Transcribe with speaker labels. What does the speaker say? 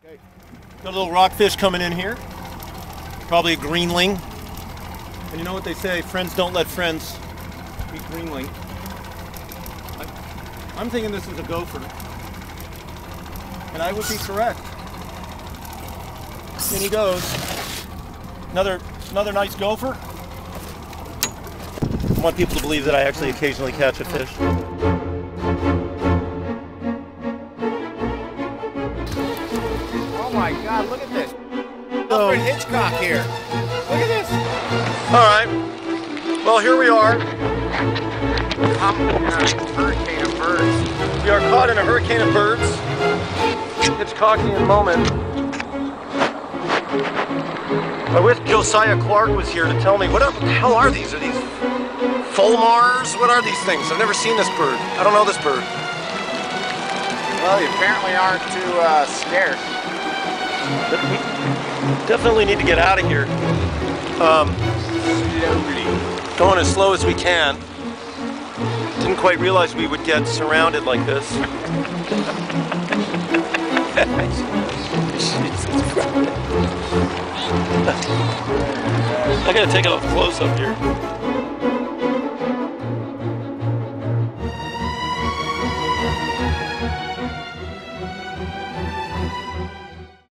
Speaker 1: Okay. Got a little rockfish coming in here. Probably a greenling. And you know what they say, friends don't let friends eat greenling. I'm thinking this is a gopher. And I would be correct. In he goes. Another nice gopher. I want people to believe that I actually occasionally catch a fish.
Speaker 2: Oh my God, look at this. Alfred Hitchcock here. Look at this.
Speaker 1: All right. Well, here we are.
Speaker 2: I'm in a hurricane of birds.
Speaker 1: We are caught in a hurricane of birds. Hitchcockian moment. I wish Josiah Clark was here to tell me, what the hell are these? Are these fulmars? What are these things? I've never seen this bird. I don't know this bird.
Speaker 2: Well, you apparently aren't too scared.
Speaker 1: We definitely need to get out of here. Going as slow as we can. Didn't quite realize we would get surrounded like this. I gotta take a close up here.